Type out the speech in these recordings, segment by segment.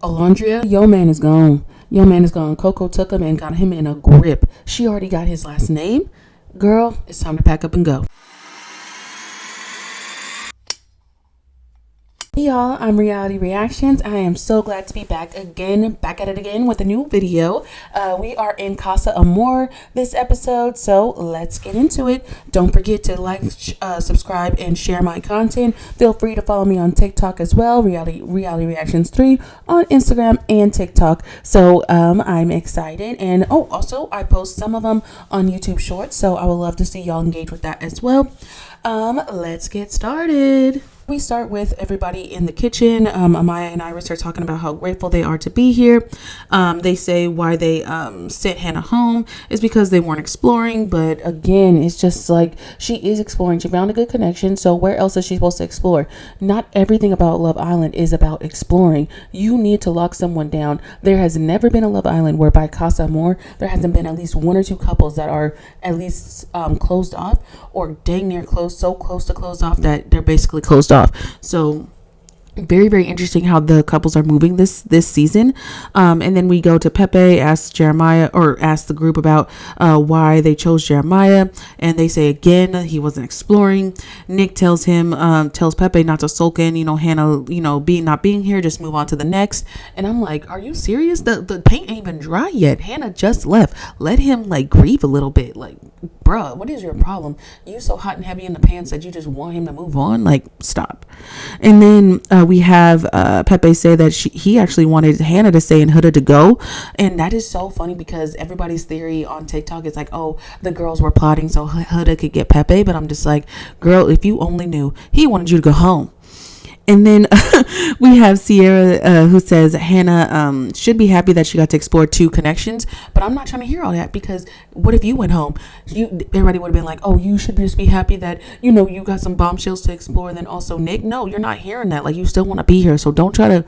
Olandria, your man is gone. Your man is gone. Coco took him and got him in a grip. She already got his last name. Girl, it's time to pack up and go. Hey y'all, I'm Reality Reactions. I am so glad to be back at it again with a new video. We are in Casa Amor this episode, so let's get into it. Don't forget to like, subscribe, and share my content. Feel free to follow me on TikTok as well, Reality Reactions 3 on Instagram and TikTok. So I'm excited, and also I post some of them on YouTube Shorts, so I would love to see y'all engage with that as well. Let's get started. We start with everybody in the kitchen. Amaya and Iris are talking about how grateful they are to be here. They say why they sent Hannah home is because they weren't exploring. But again, it's just like she is exploring. She found a good connection. So where else is she supposed to explore? Not everything about Love Island is about exploring. You need to lock someone down. There has never been a Love Island where by Casa Amor, there hasn't been at least one or two couples that are at least closed off or dang near close, so close to closed off that they're basically closed off. So very, very interesting how the couples are moving this season. And then we go to Pepe, asks the group about why they chose Jeremiah. And they say again, he wasn't exploring. Nick tells Pepe not to sulk in, Hannah, not being here, just move on to the next. And I'm like, are you serious? The paint ain't even dry yet. Hannah just left. Let him grieve a little bit. Bruh, what is your problem? You so hot and heavy in the pants that you just want him to move on? Stop. And then we have Pepe say that he actually wanted Hannah to stay and Huda to go. And that is so funny because everybody's theory on TikTok is the girls were plotting so Huda could get Pepe. But I'm just like, girl, if you only knew, he wanted you to go home. And then we have Sierra who says Hannah should be happy that she got to explore two connections. But I'm not trying to hear all that because what if you went home? Everybody would have been like, oh, you should just be happy that, you got some bombshells to explore. And then also, Nick, no, you're not hearing that. You still want to be here. So don't try to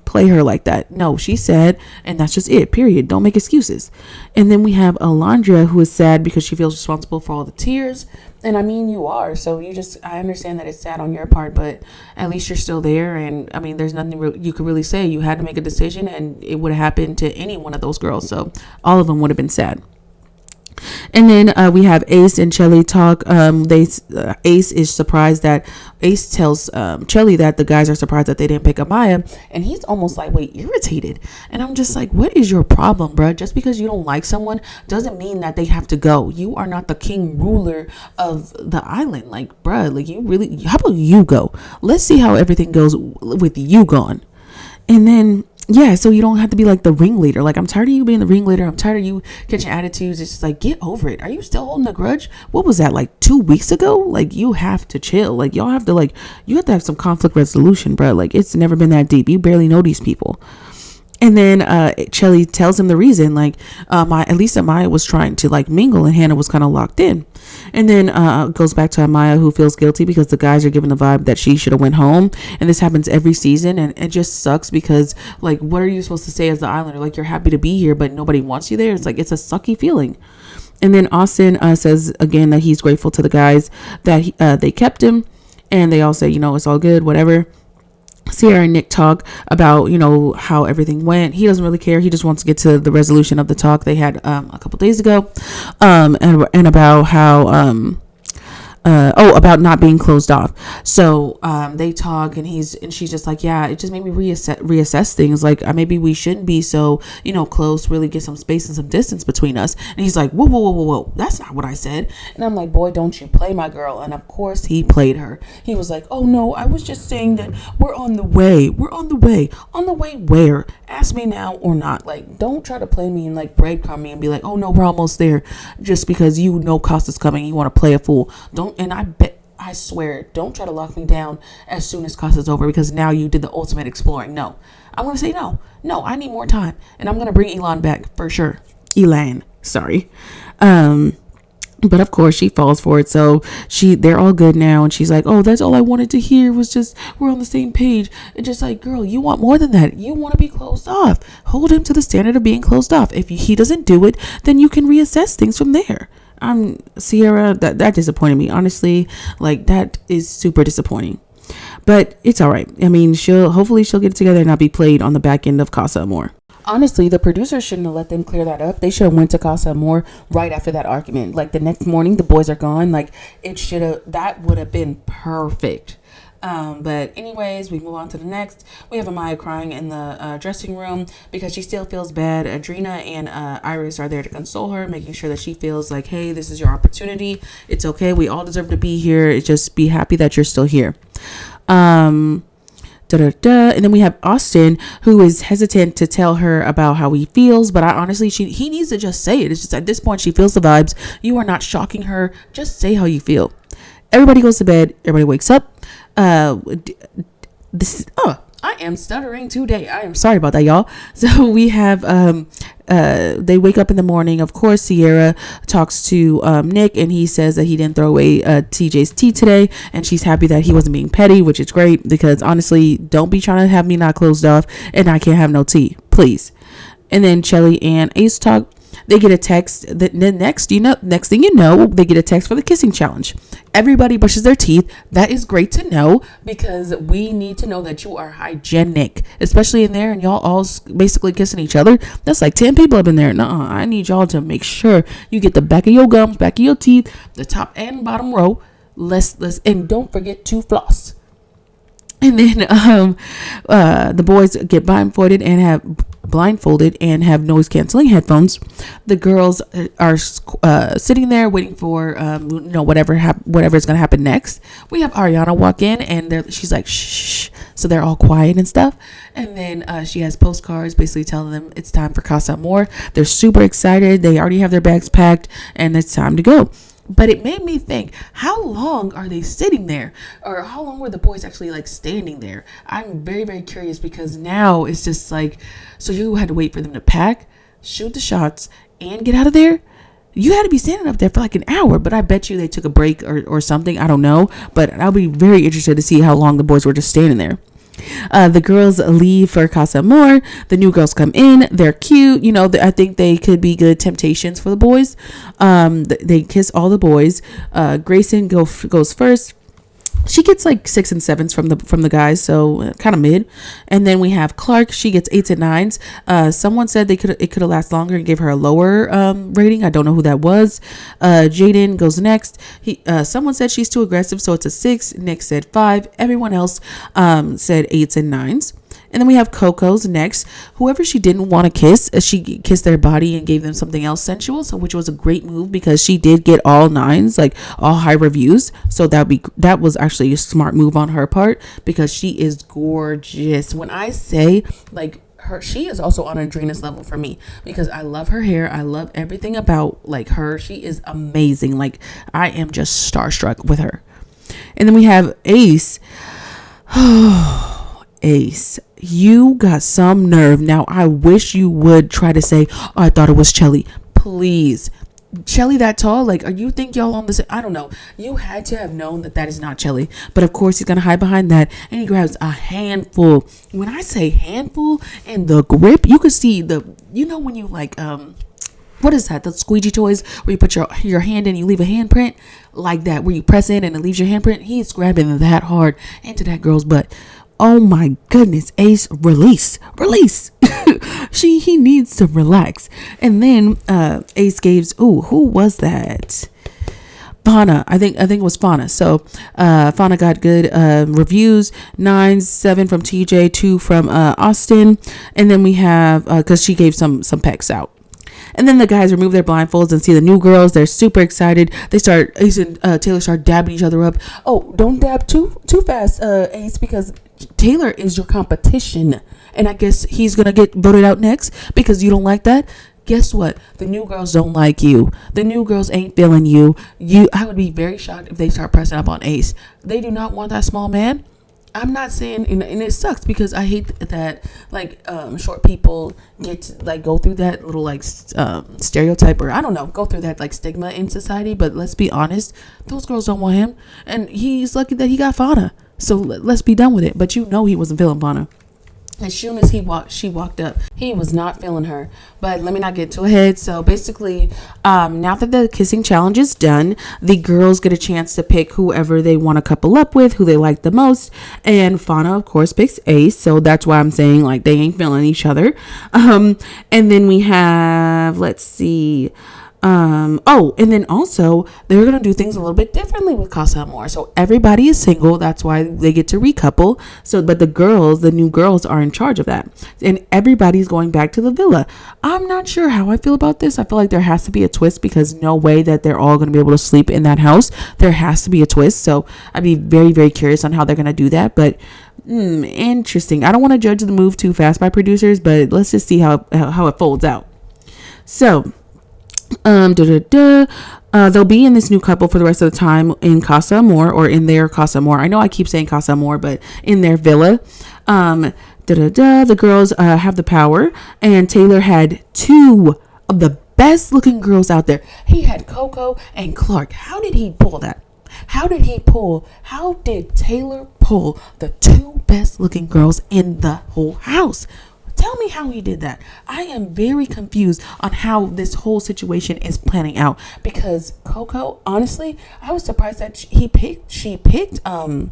play her like that. No, she said, and that's just it, period. Don't make excuses. And then we have Olandria who is sad because she feels responsible for all the tears. And I mean, you are. So I understand that it's sad on your part, but at least you're still there. And I mean, there's nothing you could really say. You had to make a decision and it would have happened to any one of those girls. So all of them would have been sad. And then we have Ace and Chelly talk. Ace is surprised that Ace tells Chelly that the guys are surprised that they didn't pick up Maya, and he's almost irritated. And I'm just like, what is your problem, bro? Just because you don't like someone doesn't mean that they have to go. You are not the king ruler of the island, bro. You really? How about you go? Let's see how everything goes with you gone, and then. Yeah, so you don't have to be the ringleader. I'm tired of you being the ringleader. I'm tired of you catching attitudes. It's just get over it. Are you still holding a grudge? What was that, 2 weeks ago? You have to chill. Y'all have to, you have to have some conflict resolution, bro. It's never been that deep. You barely know these people. And then Chelly tells him the reason, at least Amaya was trying to mingle and Hannah was kind of locked in. And then goes back to Amaya who feels guilty because the guys are giving the vibe that she should have went home. And this happens every season. And it just sucks because what are you supposed to say as the islander? You're happy to be here, but nobody wants you there. It's it's a sucky feeling. And then Austin says again that he's grateful to the guys that they kept him. And they all say, it's all good, whatever. Sierra and Nick talk about, how everything went. He doesn't really care. He just wants to get to the resolution of the talk they had a couple days ago, and about how about not being closed off. So they talk and she's just yeah, it just made me reassess things. Maybe we shouldn't be so close, really get some space and some distance between us. And he's like, whoa, that's not what I said. And I'm like, boy, don't you play my girl. And of course he played her. He was like, oh no, I was just saying that we're on the way where? Ask me now or not. Don't try to play me and breadcrumb me and be like, oh no, we're almost there, just because Costa's coming. You want to play a fool. Don't. And I swear, don't try to lock me down as soon as Costa's over, because now you did the ultimate exploring. No, I'm going to say no, I need more time. And I'm going to bring Elan back for sure. Elan, sorry. But of course she falls for it. So they're all good now. And she's like, oh, that's all I wanted to hear was just, we're on the same page. It's just girl, you want more than that. You want to be closed off. Hold him to the standard of being closed off. If he doesn't do it, then you can reassess things from there. Sierra, that disappointed me. Honestly, that is super disappointing. But it's all right. I mean, hopefully she'll get it together and not be played on the back end of Casa Amor. Honestly, the producers shouldn't have let them clear that up. They should have went to Casa Amor right after that argument. Like the next morning, the boys are gone. Like that would have been perfect. But anyways, we move on to the next. We have Amaya crying in the dressing room because she still feels bad. Adrina and Iris are there to console her, making sure that she feels like, hey, this is your opportunity. It's okay. We all deserve to be here. Just be happy that you're still here. And then we have Austin, who is hesitant to tell her about how he feels, but he needs to just say it. It's just at this point, she feels the vibes. You are not shocking her. Just say how you feel. Everybody goes to bed. Everybody wakes up. I am stuttering today. I am sorry about that, y'all. So we have they wake up in the morning. Of course, Sierra talks to Nick, and he says that he didn't throw away TJ's tea today, and she's happy that he wasn't being petty, which is great because honestly, don't be trying to have me not closed off and I can't have no tea, please. And then Shelly and Ace talk. They get a text. Next thing you know, they get a text for the kissing challenge. Everybody brushes their teeth. That is great to know because we need to know that you are hygienic, especially in there and y'all all basically kissing each other. That's like 10 people up in there. Nuh-uh. I need y'all to make sure you get the back of your gums, back of your teeth, the top and bottom row. And don't forget to floss. And then the boys get blindfolded and have noise canceling headphones. The girls are sitting there waiting for whatever's gonna happen next. We have Ariana walk in and she's like shh, so they're all quiet and stuff. And then she has postcards basically telling them it's time for Casa Amor. They're super excited. They already have their bags packed and it's time to go. But it made me think, how long are they sitting there? Or how long were the boys actually like standing there? I'm very, very curious because now it's just like, so you had to wait for them to pack, shoot the shots, and get out of there? You had to be standing up there for like an hour, but I bet you they took a break or something. I don't know, but I'll be very interested to see how long the boys were just standing there. The girls leave for Casa Amor. The new girls come in. They're cute. I think they could be good temptations for the boys. They kiss all the boys. Grayson goes first. She gets like 6 and 7s from the guys, so kind of mid. And then we have Clark. She gets 8s and 9s. Someone said it could have lasted longer and gave her a lower rating. I don't know who that was. Jaden goes next. Someone said she's too aggressive, so it's a 6. Nick said 5. Everyone else said 8s and 9s. And then we have Coco's next. Whoever she didn't want to kiss, she kissed their body and gave them something else sensual. So which was a great move because she did get all 9s, like all high reviews. So that was actually a smart move on her part because she is gorgeous. When I say like she is also on Adrina's level for me because I love her hair. I love everything about like her. She is amazing. Like I am just starstruck with her. And then we have Ace. Ace, you got some nerve. Now, I wish you would try to say, oh, I thought it was Shelly. Please. Shelly that tall? Like, you think y'all on this? I don't know. You had to have known that is not Shelly. But, of course, he's going to hide behind that. And he grabs a handful. When I say handful and the grip, you could see when you like, what is that? The squeegee toys where you put your hand in, you leave a handprint like that, where you press in and it leaves your handprint. He's grabbing that hard into that girl's butt. Oh my goodness, Ace, release. He needs to relax. And then Ace gives, who was that? Fauna. I think it was Fauna. So Fauna got good reviews, 9, 7 from TJ, 2 from Austin. And then we have, because she gave some pecs out. And then the guys remove their blindfolds and see the new girls. They're super excited. Ace and Taylor start dabbing each other up. Oh, don't dab too fast, Ace, because Taylor is your competition. And I guess he's going to get voted out next because you don't like that. Guess what? The new girls don't like you. The new girls ain't feeling you. I would be very shocked if they start pressing up on Ace. They do not want that small man. I'm not saying, and it sucks because I hate that short people get to go through that little stereotype, or I don't know, go through that stigma in society. But let's be honest, those girls don't want him, and he's lucky that he got Fauna. So let's be done with it. But he wasn't feeling Fauna. As soon as she walked up, he was not feeling her. But let me not get too ahead. So basically, now that the kissing challenge is done, the girls get a chance to pick whoever they want to couple up with, who they like the most. And Fauna, of course, picks Ace. So that's why I'm saying like they ain't feeling each other. And then we have, let's see. And then also they're gonna do things a little bit differently with Casa Amor. So everybody is single. That's why they get to recouple. So, but the new girls are in charge of that, and everybody's going back to the villa. I'm not sure how I feel about this. I feel like there has to be a twist because no way that they're all gonna be able to sleep in that house. There has to be a twist. So I'd be very, very curious on how they're gonna do that. But interesting. I don't want to judge the move too fast by producers, but let's just see how it folds out. So. They'll be in this new couple for the rest of the time in Casa Amor, or in their Casa Amor. I know I keep saying Casa Amor, but in their villa. The girls have the power, and Taylor had two of the best looking girls out there. He had Coco and Clark. How did he pull that? How did Taylor pull the two best looking girls in the whole house? Tell me how he did that. I am very confused on how this whole situation is planning out, because Coco, honestly, I was surprised that she picked Taylor.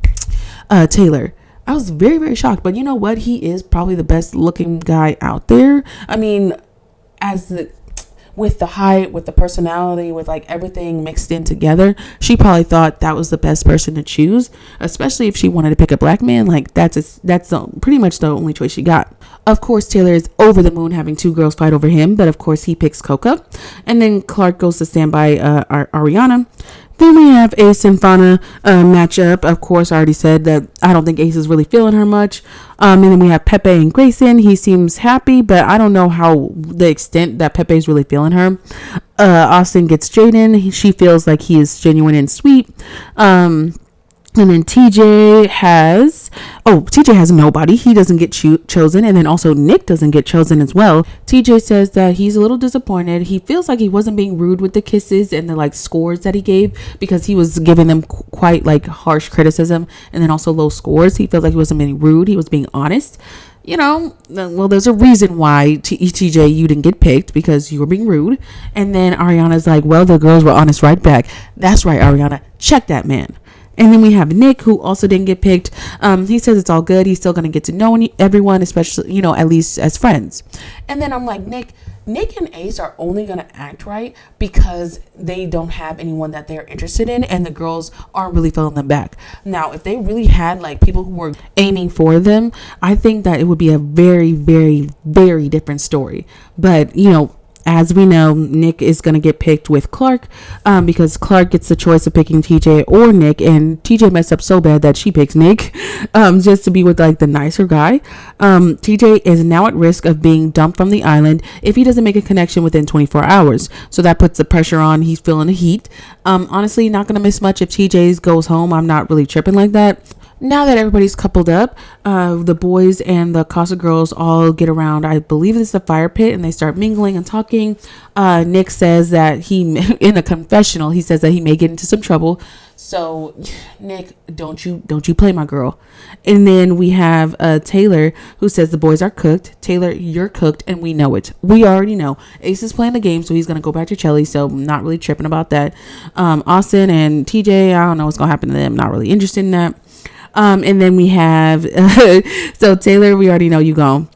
I was very, very shocked, but you know what? He is probably the best looking guy out there. I mean, with the height, with the personality, with like everything mixed in together, she probably thought that was the best person to choose, especially if she wanted to pick a black man. Like that's pretty much the only choice she got. Of course, Taylor is over the moon having two girls fight over him, but of course he picks Coca, and then Clark goes to stand by Ariana. Then we have Ace and Fauna matchup. Of course, I already said that I don't think Ace is really feeling her much. And then we have Pepe and Grayson. He seems happy, but I don't know how the extent that Pepe is really feeling her. Austin gets Jaden. She feels like he is genuine and sweet. And then TJ has nobody. He doesn't get chosen. And then also Nick doesn't get chosen as well. TJ says that he's a little disappointed. He feels like he wasn't being rude with the kisses and the like scores that he gave, because he was giving them quite like harsh criticism and then also low scores. He feels like he wasn't being rude. He was being honest. You know, well, there's a reason why TJ, you didn't get picked, because you were being rude. And then Ariana's like, well, the girls were honest right back. That's right, Ariana. Check that man. And then we have Nick, who also didn't get picked. He says it's all good. He's still going to get to know everyone, especially, you know, at least as friends. And then I'm like, Nick and Ace are only going to act right because they don't have anyone that they're interested in, and the girls aren't really filling them back. Now, if they really had like people who were aiming for them, I think that it would be a very, very, very different story. But, you know, as we know, Nick is going to get picked with Clark, because Clark gets the choice of picking TJ or Nick, and TJ messed up so bad that she picks Nick, just to be with like the nicer guy. TJ is now at risk of being dumped from the island if he doesn't make a connection within 24 hours. So that puts the pressure on. He's feeling the heat. Honestly, not going to miss much if TJ goes home. I'm not really tripping like that. Now that everybody's coupled up, the boys and the Casa girls all get around, I believe it's the fire pit, and they start mingling and talking. Nick says that in a confessional, he says that he may get into some trouble. So, Nick, don't you play my girl. And then we have Taylor, who says the boys are cooked. Taylor, you're cooked, and we know it. We already know. Ace is playing the game, so he's going to go back to Chelly, so I'm not really tripping about that. Austin and TJ, I don't know what's going to happen to them. Not really interested in that. And then we have, so Taylor, we already know you gone.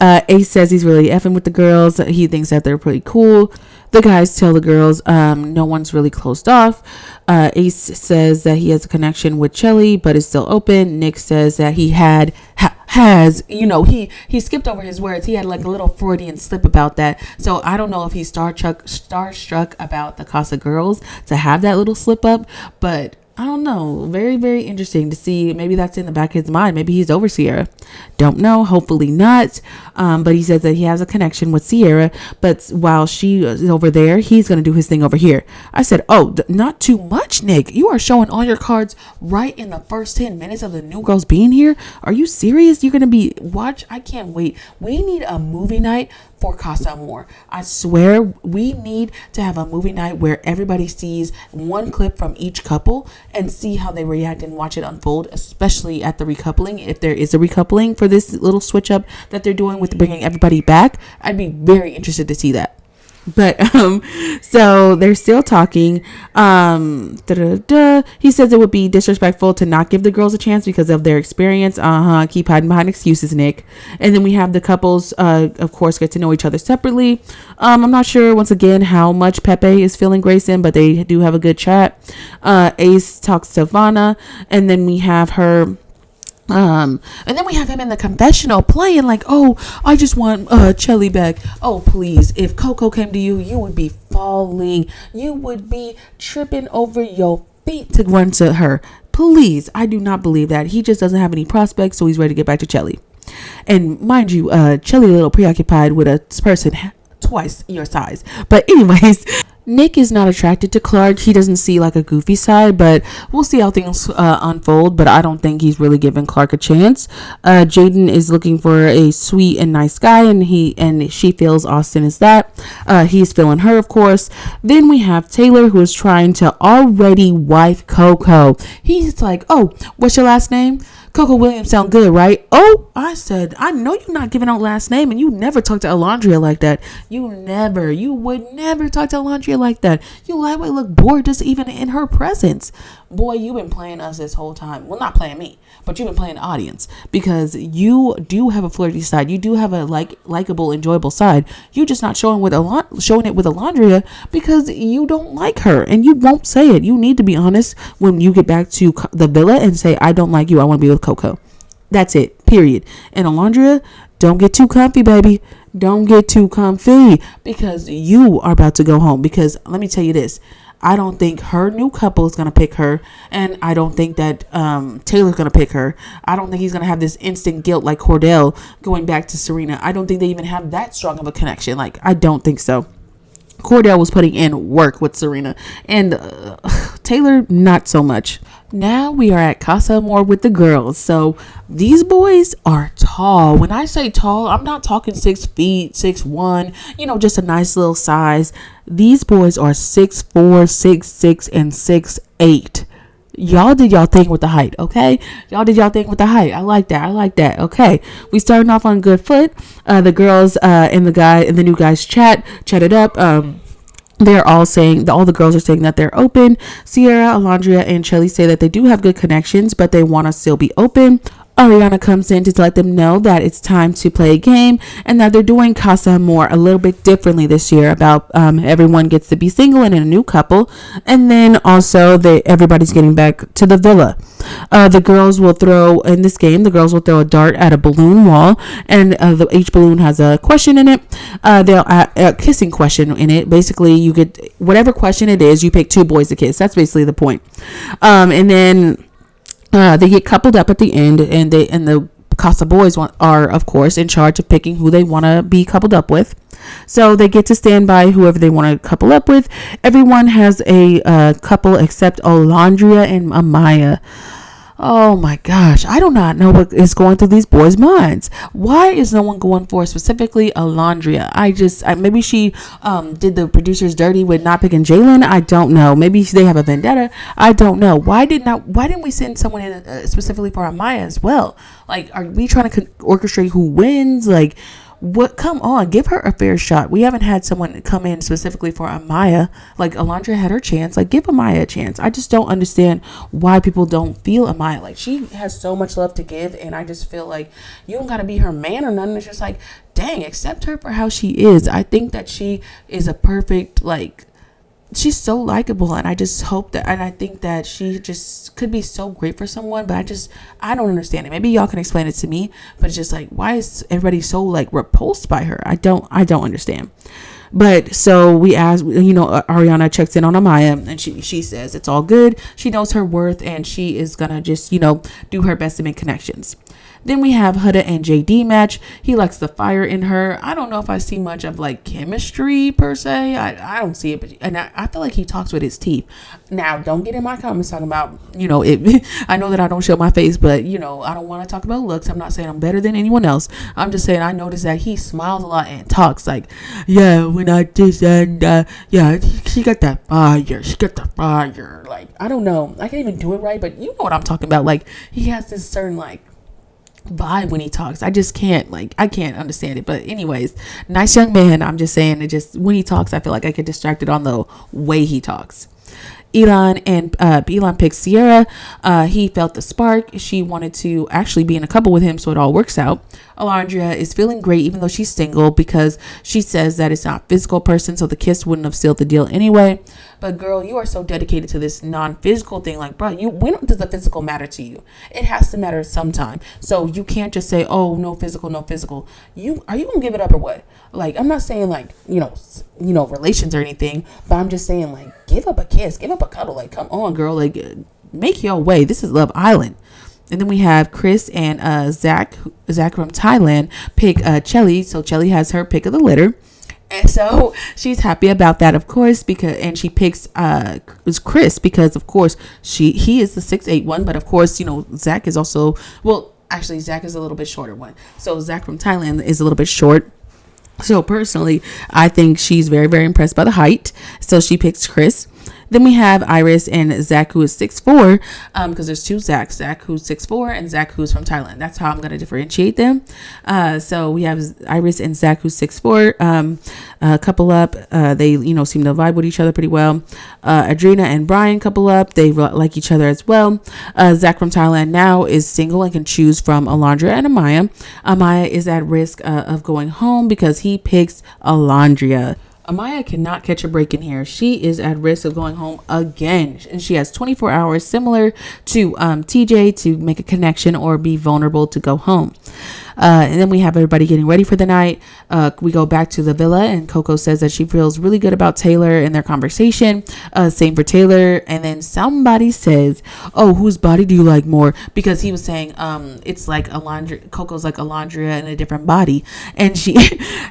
Ace says he's really effing with the girls. He thinks that they're pretty cool. The guys tell the girls, no one's really closed off. Ace says that he has a connection with Chelly, but is still open. Nick says that he has, you know, he skipped over his words. He had like a little Freudian slip about that. So I don't know if he's starstruck about the Casa girls to have that little slip up, but I don't know. Very, very interesting to see. Maybe that's in the back of his mind. Maybe he's over Sierra. Don't know. Hopefully not. But he says that he has a connection with Sierra. But while she is over there, he's going to do his thing over here. I said, not too much, Nick. You are showing all your cards right in the first 10 minutes of the new girls being here. Are you serious? You're going to watch. I can't wait. We need a movie night for Casa Amor. I swear we need to have a movie night where everybody sees one clip from each couple and see how they react and watch it unfold, especially at the recoupling. If there is a recoupling for this little switch up that they're doing with bringing everybody back, I'd be very interested to see that. But so they're still talking. He says it would be disrespectful to not give the girls a chance because of their experience. Keep hiding behind excuses, Nick. And then we have the couples, of course, get to know each other separately. I'm not sure once again how much Pepe is feeling Grayson, but they do have a good chat. Ace talks to Vanna, and then we have her. And then we have him in the confessional playing like, oh, I just want Chelly back. Oh, please. If Coco came to you, you would be falling. You would be tripping over your feet to run to her. Please. I do not believe that. He just doesn't have any prospects, so he's ready to get back to Chelly. And mind you, Chelly a little preoccupied with a person twice your size. But anyways, Nick is not attracted to Clark. He doesn't see like a goofy side, but we'll see how things unfold. But I don't think he's really giving Clark a chance. Jaden is looking for a sweet and nice guy, and she feels Austin is that. He's feeling her, of course. Then we have Taylor, who is trying to already wife Coco. He's like, oh, what's your last name? Coco Williams sound good, right? Oh, I said, I know you're not giving out last name, and you never talk to Olandria like that. You would never talk to Olandria like that. You lightweight look bored just even in her presence. Boy, you've been playing us this whole time. Well, not playing me, but you've been playing the audience, because you do have a flirty side. You do have a likable, enjoyable side. You just not showing it with Olandria because you don't like her, and you won't say it. You need to be honest when you get back to the villa and say, I don't like you. I want to be with Coco. That's it. Period. And Olandria, don't get too comfy, baby. Don't get too comfy, because you are about to go home. Because let me tell you this. I don't think her new couple is going to pick her. And I don't think that Taylor's going to pick her. I don't think he's going to have this instant guilt like Cordell going back to Serena. I don't think they even have that strong of a connection. Like, I don't think so. Cordell was putting in work with Serena, and Taylor, not so much. Now we are at Casa Amor with the girls. So these boys are tall. When I say tall, I'm not talking 6 feet, 6'1", just a nice little size. These boys are 6'4", 6'6", and 6'8". Y'all did y'all thing with the height, okay? Y'all did y'all thing with the height. I like that. Okay. We starting off on good foot. The girls and the new guys chatted up. They're all saying, all the girls are saying that they're open. Sierra, Olandria, and Chelly say that they do have good connections, but they want to still be open. Ariana comes in to let them know that it's time to play a game, and that they're doing Casa Amor a little bit differently this year. About everyone gets to be single and in a new couple, and then also everybody's getting back to the villa. The girls will throw a dart at a balloon wall, and each balloon has a question in it. They'll a kissing question in it. Basically, you get whatever question it is. You pick 2 boys to kiss. That's basically the point. And then they get coupled up at the end, and the Casa boys are of course in charge of picking who they want to be coupled up with. So they get to stand by whoever they want to couple up with. Everyone has a couple except Olandria and Amaya. Oh my gosh, I do not know what is going through these boys' minds. Why is no one going for specifically Olandria? Maybe she did the producers dirty with not picking Jalen. I don't know. Maybe they have a vendetta. I don't know. Why didn't we send someone in specifically for Amaya as well? Like, are we trying to orchestrate who wins? Like, what? Come on, give her a fair shot. We haven't had someone come in specifically for Amaya. Like, Olandria had her chance. Like, give Amaya a chance. I just don't understand why people don't feel Amaya. Like, she has so much love to give, and I just feel like you don't gotta be her man or nothing. It's just like, dang, accept her for how she is. I think that she is a perfect, she's so likable, and I just hope that, and I think that she just could be so great for someone, but I don't understand it. Maybe y'all can explain it to me, but it's just like, why is everybody so repulsed by her? I don't understand. But so we asked, Ariana checks in on Amaya, and she says it's all good. She knows her worth, and she is gonna just, do her best to make connections. Then we have Huda and JD match. He likes the fire in her. I don't know if I see much of like chemistry per se. I don't see it, but and I feel like he talks with his teeth. Now, don't get in my comments talking about, I know that I don't show my face, but I don't want to talk about looks. I'm not saying I'm better than anyone else. I'm just saying I noticed that he smiles a lot and talks like, yeah, when I did and yeah, she got that fire. She got the fire. Like, I don't know. I can't even do it right, but you know what I'm talking about. Like, he has this certain like vibe when he talks. I just can't I can't understand it. But anyways, nice young man. I'm just saying, it just when he talks, I feel like I get distracted on the way he talks. Elon picks Sierra. He felt the spark. She wanted to actually be in a couple with him, so it all works out. Olandria is feeling great even though she's single, because she says that it's not a physical person, so the kiss wouldn't have sealed the deal anyway. But girl, you are so dedicated to this non-physical thing. Like, bro, when does the physical matter to you? It has to matter sometime. So you can't just say, oh, no physical, no physical. Are you gonna give it up or what? Like, I'm not saying like, relations or anything, but I'm just saying like, give up a kiss, give up a cuddle. Like, come on, girl. Like, make your way. This is Love Island. And then we have Chris and Zach from Thailand pick Chelly. So Chelly has her pick of the litter. And so she's happy about that, of course, and she picks Chris because, of course, he is the 6'8" one. But, of course, Zach is also, well, actually, Zach is a little bit shorter one. So Zach from Thailand is a little bit short. So personally, I think she's very, very impressed by the height. So she picks Chris. Then we have Iris and Zach, who is 6'4", because there's two Zachs, Zach who's 6'4" and Zach who's from Thailand. That's how I'm going to differentiate them. So we have Iris and Zach, who's 6'4", couple up. They, seem to vibe with each other pretty well. Adrina and Brian couple up. They like each other as well. Zach from Thailand now is single and can choose from Olandria and Amaya. Amaya is at risk of going home because he picks Olandria. Amaya cannot catch a break in here. She is at risk of going home again. And she has 24 hours, similar to TJ, to make a connection or be vulnerable to go home. And then we have everybody getting ready for the night. We go back to the villa, and Coco says that she feels really good about Taylor and their conversation. Same for Taylor. And then somebody says, oh, whose body do you like more? Because he was saying it's like Coco's like Olandria in a different body. And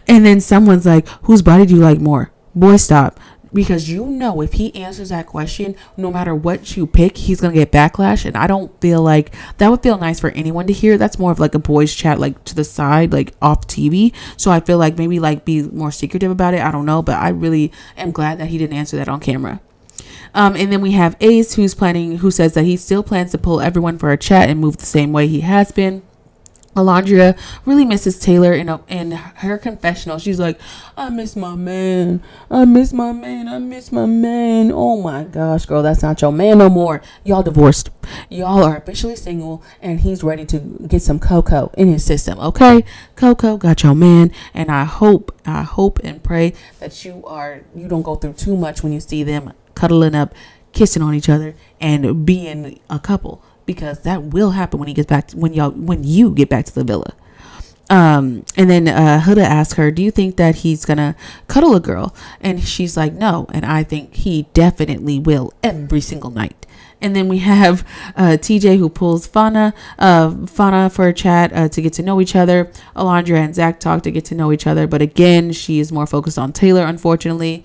and then someone's like, whose body do you like more? Boy, stop. Because if he answers that question, no matter what you pick, he's going to get backlash. And I don't feel like that would feel nice for anyone to hear. That's more of like a boys chat, like to the side, like off TV. So I feel like maybe like be more secretive about it. I don't know. But I really am glad that he didn't answer that on camera. And then we have Ace, who says that he still plans to pull everyone for a chat and move the same way he has been. Olandria really misses Taylor in her confessional. She's like, I miss my man. I miss my man. I miss my man. Oh my gosh, girl, that's not your man no more. Y'all divorced. Y'all are officially single, and he's ready to get some Coco in his system. Okay, Coco got your man, and I hope and pray that you don't go through too much when you see them cuddling up, kissing on each other, and being a couple. Because that will happen when you get back to the villa. And then Huda asked her, do you think that he's gonna cuddle a girl? And she's like, no. And I think he definitely will every single night. And then we have TJ, who pulls Fauna for a chat to get to know each other. Olandria and Zach talk to get to know each other. But again, she is more focused on Taylor, unfortunately.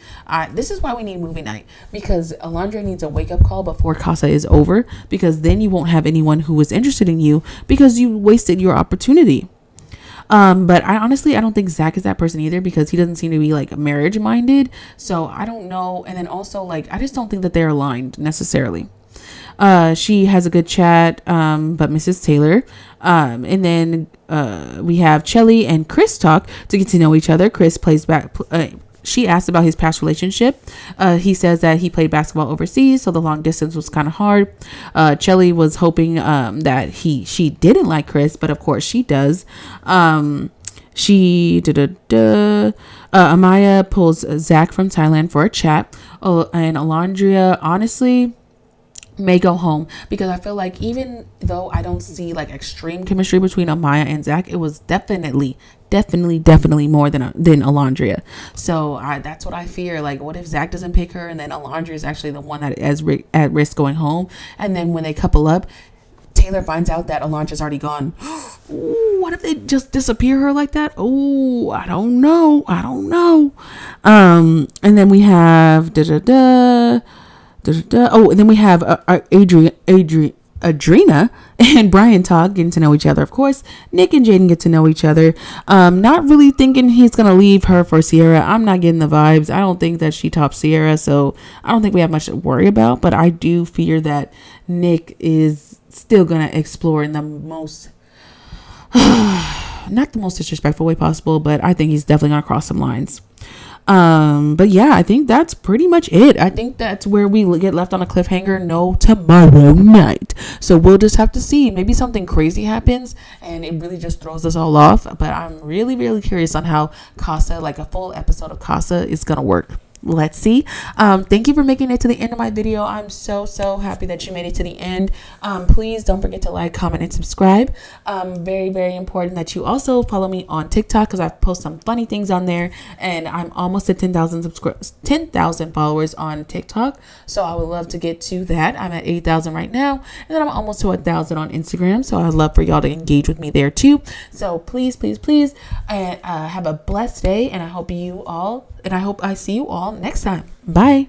This is why we need movie night. Because Olandria needs a wake-up call before Casa is over. Because then you won't have anyone who is interested in you, because you wasted your opportunity. But I don't think Zach is that person either, because he doesn't seem to be like marriage minded. So I don't know. And then also, like, I just don't think that they're aligned necessarily. She has a good chat, but Mrs. Taylor. And then we have Chelly and Chris talk to get to know each other. Chris plays back. She asked about his past relationship. He says that he played basketball overseas, so the long distance was kind of hard. Chelly was hoping that she didn't like Chris, but of course she does. Amaya pulls Zach from Thailand for a chat. And Olandria, honestly, may go home, because I feel like even though I don't see like extreme chemistry between Amaya and Zach, it was definitely more than Olandria. So that's what I fear. Like, what if Zach doesn't pick her, and then Olandria is actually the one that is at risk going home, and then when they couple up, Taylor finds out that Olandria's already gone. Ooh, what if they just disappear her like that? Oh, I don't know. And then we have oh, and then we have Adrena and Brian talk, getting to know each other. Of course, Nick and Jaden get to know each other. Not really thinking he's gonna leave her for Sierra. I'm not getting the vibes. I don't think that she tops Sierra, so I don't think we have much to worry about. But I do fear that Nick is still gonna explore in the most not the most disrespectful way possible, but I think he's definitely gonna cross some lines. But yeah, I think that's pretty much it. I think that's where we get left on a cliffhanger. No, tomorrow night. So we'll just have to see. Maybe something crazy happens and it really just throws us all off. But I'm really, really curious on how Casa, like a full episode of Casa, is gonna work. Let's see. Thank you for making it to the end of my video. I'm so happy that you made it to the end. Please don't forget to like, comment, and subscribe. Very, very important that you also follow me on TikTok, because I post some funny things on there, and I'm almost at 10,000 followers on TikTok. So I would love to get to that. I'm at 8,000 right now, and then I'm almost to 1,000 on Instagram. So I'd love for y'all to engage with me there too. So please, and have a blessed day, and I hope I see you all next time. Bye.